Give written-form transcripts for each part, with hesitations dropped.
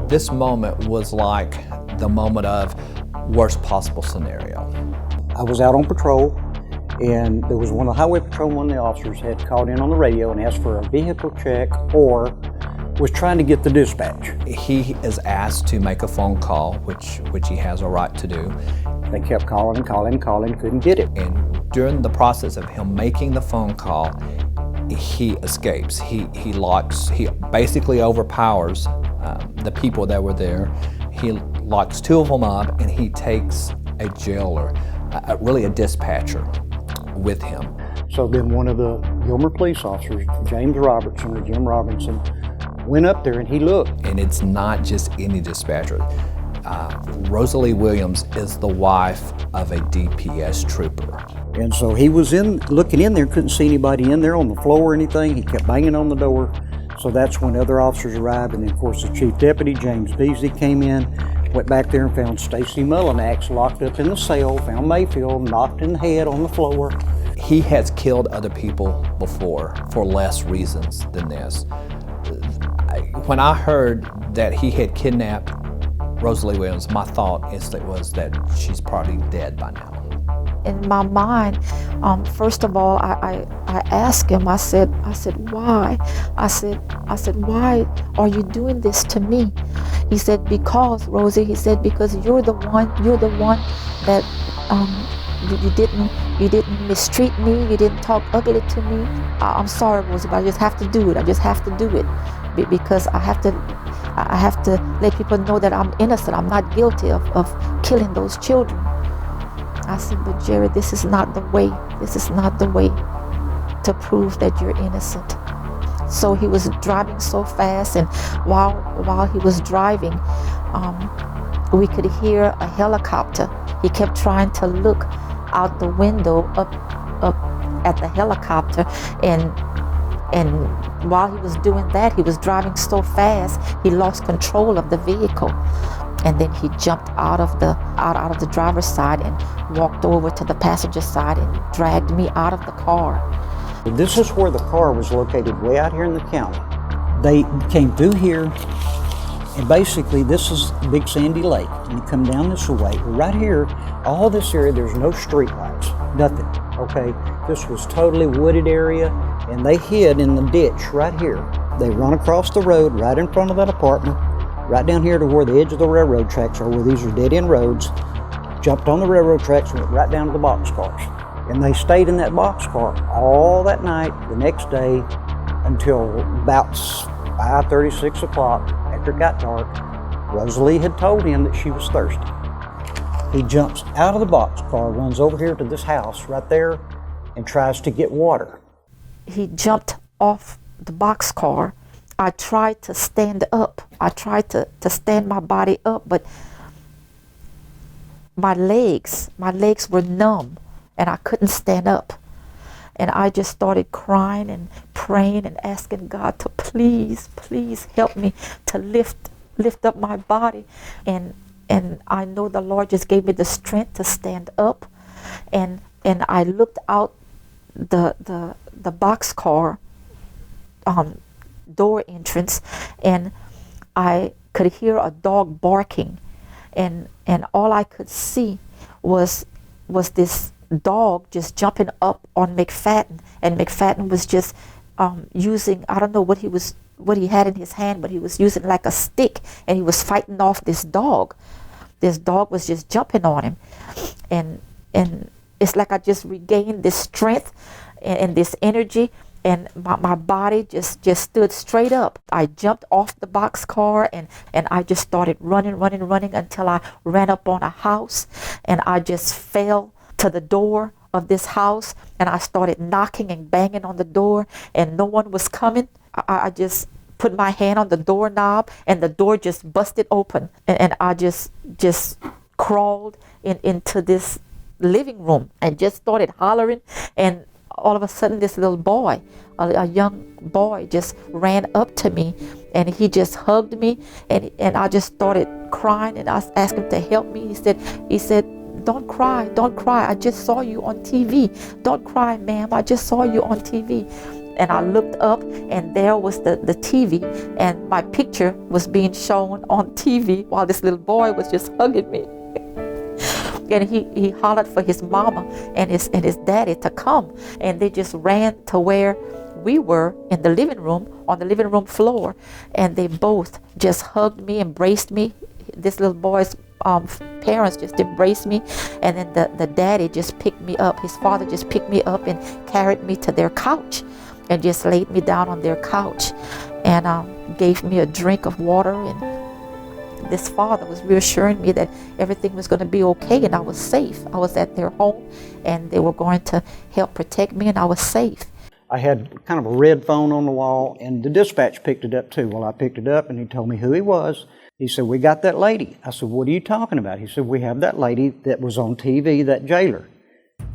This moment was like the moment of worst possible scenario. I was out on patrol, and there was one of the highway patrol, one of the officers had called in on the radio and asked for a vehicle check or was trying to get the dispatch. He is asked to make a phone call, which he has a right to do. They kept calling and calling and calling, couldn't get it. And during the process of him making the phone call, he escapes. He basically overpowers the people that were there. He locks two of them up, and he takes a jailer, really a dispatcher, with him. So then one of the Gilmer police officers, James Robertson or Jim Robinson, went up there and he looked. And it's not just any dispatcher. Rosalie Williams is the wife of a DPS trooper. And so he was looking in there, couldn't see anybody in there on the floor or anything. He kept banging on the door. So that's when other officers arrived, and then of course the chief deputy, James Beasley, came in, went back there and found Stacy Mullinax locked up in the cell, found Mayfield knocked in the head on the floor. He has killed other people before for less reasons than this. When I heard that he had kidnapped Rosalie Williams, my thought instantly was that she's probably dead by now. In my mind, first of all, I asked him, I said, why? I said, why are you doing this to me? He said, because, Rosie, he said, because you're the one that you didn't mistreat me, you didn't talk ugly to me. I'm sorry, Rosie, but I just have to do it. I just have to do it because I have to let people know that I'm innocent. I'm not guilty of killing those children. I said, but Jerry, this is not the way. This is not the way to prove that you're innocent. So he was driving so fast, and while he was driving, we could hear a helicopter. He kept trying to look out the window up at the helicopter, and while he was doing that, he was driving so fast, he lost control of the vehicle. And then he jumped out of the driver's side and walked over to the passenger side and dragged me out of the car. This is where the car was located, way out here in the county. They came through here, and basically this is Big Sandy Lake, and you come down this way. Right here, all this area, there's no street lights, nothing, okay? This was totally wooded area, and they hid in the ditch right here. They run across the road right in front of that apartment, right down here to where the edge of the railroad tracks are, where these are dead-end roads, jumped on the railroad tracks and went right down to the boxcars. And they stayed in that boxcar all that night, the next day, until about 5:30, 6 o'clock, after it got dark. Rosalie had told him that she was thirsty. He jumps out of the boxcar, runs over here to this house right there, and tries to get water. He jumped off the boxcar. I tried to stand up. I tried to stand my body up, but my legs were numb and I couldn't stand up. And I just started crying and praying and asking God to please help me to lift up my body. And I know the Lord just gave me the strength to stand up. And I looked out the boxcar door entrance, and I could hear a dog barking, and all I could see was this dog just jumping up on McFadden, and McFadden was just using, I don't know what he had in his hand, but he was using like a stick, and he was fighting off this dog. This dog was just jumping on him, and it's like I just regained this strength and this energy. And my body just stood straight up. I jumped off the boxcar and I just started running until I ran up on a house, and I just fell to the door of this house, and I started knocking and banging on the door, and no one was coming. I just put my hand on the doorknob, and the door just busted open, and I just crawled into this living room and just started hollering. And all of a sudden, this little boy, a young boy, just ran up to me, and he just hugged me, and I just started crying, and I asked him to help me. He said, don't cry, I just saw you on TV. Don't cry, ma'am, I just saw you on TV. and I looked up, and there was the TV, and my picture was being shown on TV while this little boy was just hugging me. And he hollered for his mama and his daddy to come, and they just ran to where we were in the living room, on the living room floor, and they both just hugged me, embraced me. This little boy's parents just embraced me, and then the daddy just picked me up. His father just picked me up and carried me to their couch and just laid me down on their couch and gave me a drink of water. And this father was reassuring me that everything was going to be okay and I was safe. I was at their home and they were going to help protect me, and I was safe. I had kind of a red phone on the wall, and the dispatch picked it up too. Well, I picked it up, and he told me who he was. He said, "We got that lady." I said, "What are you talking about?" He said, "We have that lady that was on TV, that jailer."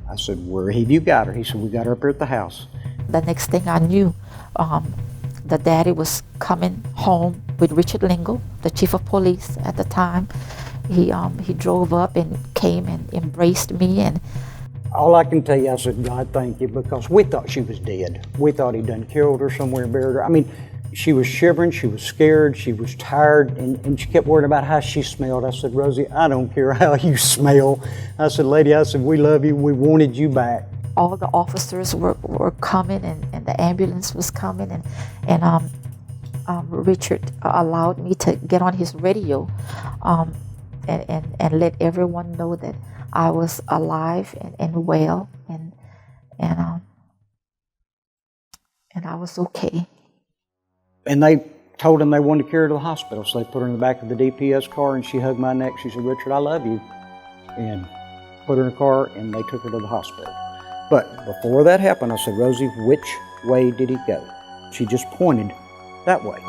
I said, "Where have you got her?" He said, "We got her up here at the house." The next thing I knew, the daddy was coming home with Richard Lingle, the chief of police at the time. He drove up and came and embraced me, and all I can tell you, I said, "God, thank you," because we thought she was dead. We thought he'd done killed her somewhere and buried her. I mean, she was shivering, she was scared, she was tired, and she kept worrying about how she smelled. I said, "Rosie, I don't care how you smell." I said, "Lady," I said, "we love you, we wanted you back." All the officers were coming, and the ambulance was coming, and Richard allowed me to get on his radio and let everyone know that I was alive and well, and I was okay. And they told him they wanted to carry her to the hospital, so they put her in the back of the DPS car, and she hugged my neck. She said, "Richard, I love you," and put her in the car, and they took her to the hospital. But before that happened, I said, "Rosie, which way did he go?" She just pointed that way.